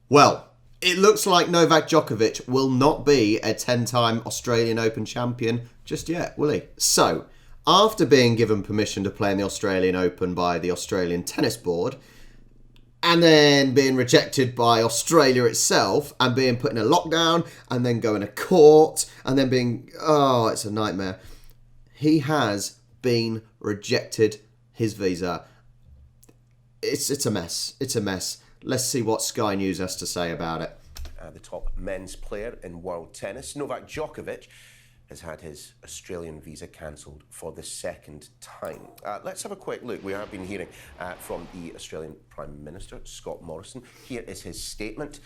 Well, it looks like Novak Djokovic will not be a 10-time Australian Open champion just yet, will he? So, after being given permission to play in the Australian Open by the Australian Tennis Board, and then being rejected by Australia itself, and being put in a lockdown, and then going to court, and then being... Oh, it's a nightmare. He has been rejected his visa. It's a mess. It's a mess. Let's see what Sky News has to say about it. The top men's player in world tennis, Novak Djokovic, has had his Australian visa cancelled for the second time. Let's have a quick look. We have been hearing from the Australian Prime Minister, Scott Morrison. Here is his statement.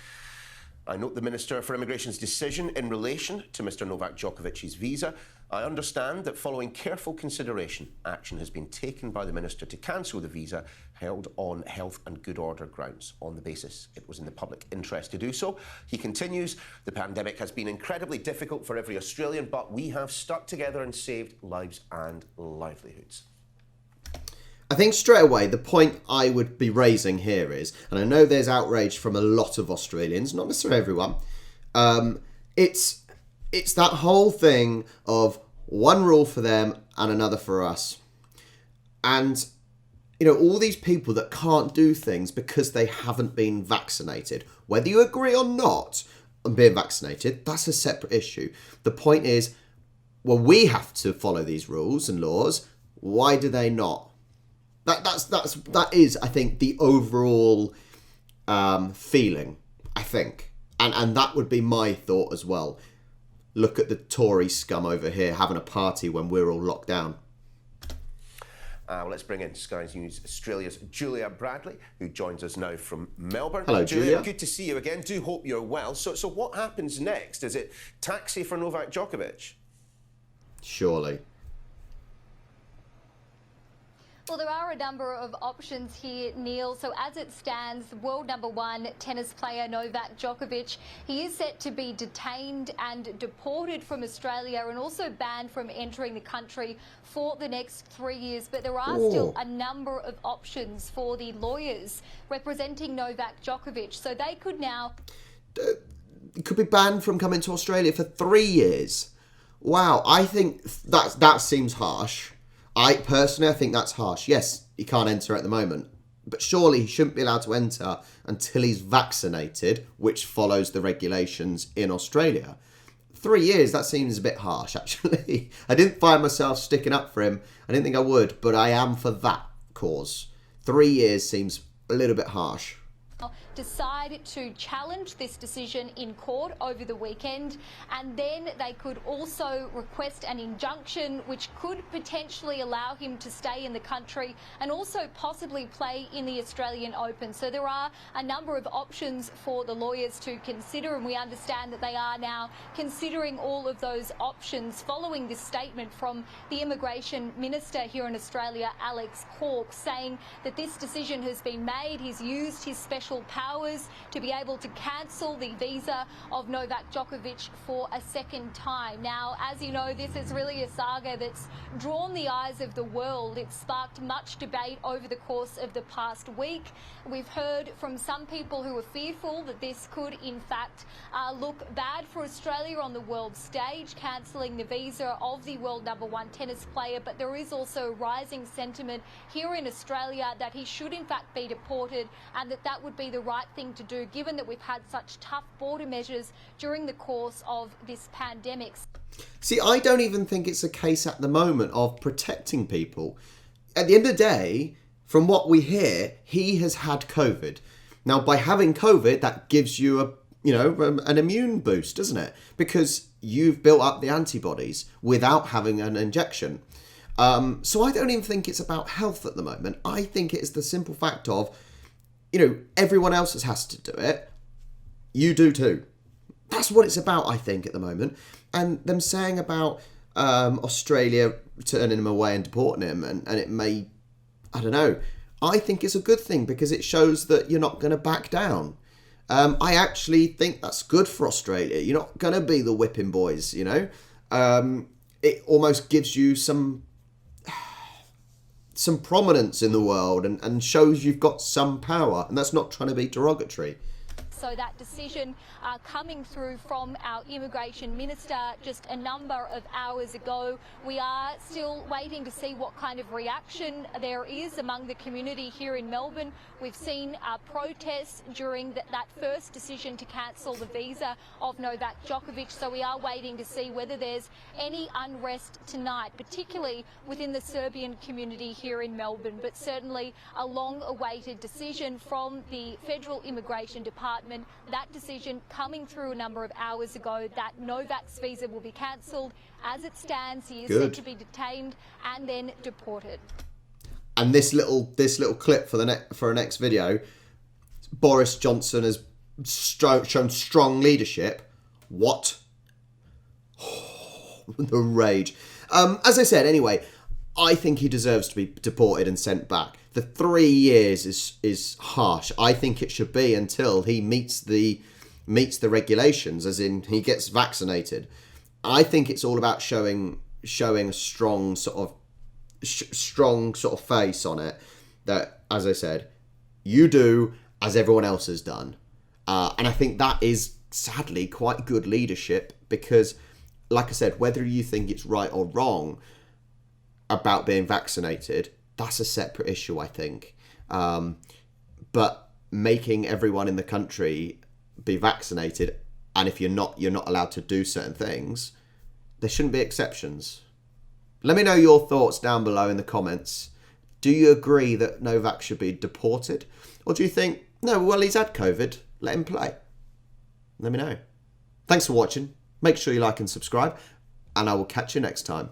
I note the Minister for Immigration's decision in relation to Mr Novak Djokovic's visa. I understand that following careful consideration, action has been taken by the Minister to cancel the visa held on health and good order grounds on the basis it was in the public interest to do so. He continues, the pandemic has been incredibly difficult for every Australian, but we have stuck together and saved lives and livelihoods. I think straight away the point I would be raising here is, and I know there's outrage from a lot of Australians, not necessarily everyone, it's that whole thing of one rule for them and another for us. And, you know, all these people that can't do things because they haven't been vaccinated, whether you agree or not on being vaccinated, that's a separate issue. The point is, well, we have to follow these rules and laws. Why do they not? That is, I think, the overall feeling, I think. And that would be my thought as well. Look at the Tory scum over here having a party when we're all locked down. Well, let's bring in Sky News Australia's Julia Bradley, who joins us now from Melbourne. Hello, Julia. Good to see you again. Do hope you're well. So what happens next? Is it taxi for Novak Djokovic? Surely. Well, there are a number of options here, Neil. So as it stands, world number one tennis player Novak Djokovic, he is set to be detained and deported from Australia and also banned from entering the country for the next 3 years. But there are still a number of options for the lawyers representing Novak Djokovic. So they could now... could be banned from coming to Australia for 3 years. Wow, I think that seems harsh. I think that's harsh. Yes, he can't enter at the moment, but surely he shouldn't be allowed to enter until he's vaccinated, which follows the regulations in Australia. 3 years, that seems a bit harsh, actually. I didn't find myself sticking up for him. I didn't think I would, but I am for that cause. 3 years seems a little bit harsh. Decide to challenge this decision in court over the weekend, and then they could also request an injunction which could potentially allow him to stay in the country and also possibly play in the Australian Open. So there are a number of options for the lawyers to consider, and we understand that they are now considering all of those options following this statement from the Immigration Minister here in Australia, Alex Hawke, saying that this decision has been made. He's used his special powers to be able to cancel the visa of Novak Djokovic for a second time. Now, as you know, this is really a saga that's drawn the eyes of the world. It's sparked much debate over the course of the past week. We've heard from some people who are fearful that this could, in fact, look bad for Australia on the world stage, cancelling the visa of the world number one tennis player. But there is also rising sentiment here in Australia that he should, in fact, be deported, and that would be the right thing to do, given that we've had such tough border measures during the course of this pandemic. See, I don't even think it's a case at the moment of protecting people. At the end of the day, from what we hear, he has had COVID. Now, by having COVID, that gives you an immune boost, doesn't it? Because you've built up the antibodies without having an injection. So I don't even think it's about health at the moment. I think it is the simple fact of, everyone else has to do it. You do too. That's what it's about, I think, at the moment. And them saying about Australia turning him away and deporting him, and it may, I don't know. I think it's a good thing because it shows that you're not going to back down. I actually think that's good for Australia. You're not going to be the whipping boys, It almost gives you some prominence in the world and shows you've got some power. And that's not trying to be derogatory. So that decision coming through from our Immigration Minister just a number of hours ago. We are still waiting to see what kind of reaction there is among the community here in Melbourne. We've seen protests during that first decision to cancel the visa of Novak Djokovic, so we are waiting to see whether there's any unrest tonight, particularly within the Serbian community here in Melbourne. But certainly a long-awaited decision from the Federal Immigration Department, that decision coming through a number of hours ago, that Novak's visa will be cancelled. As it stands, he is said to be detained and then deported. And this little clip for our next video, Boris Johnson has shown strong leadership. What? The rage. As I said, anyway, I think he deserves to be deported and sent back. The 3 years is harsh. I think it should be until he meets the regulations, as in he gets vaccinated. I think it's all about showing a strong sort of face on it. That, as I said, you do as everyone else has done, and I think that is sadly quite good leadership, because, like I said, whether you think it's right or wrong about being vaccinated, that's a separate issue, I think. But making everyone in the country be vaccinated, and if you're not allowed to do certain things, there shouldn't be exceptions. Let me know your thoughts down below in the comments. Do you agree that Novak should be deported? Or do you think, no, well, he's had COVID, let him play? Let me know. Thanks for watching. Make sure you like and subscribe, and I will catch you next time.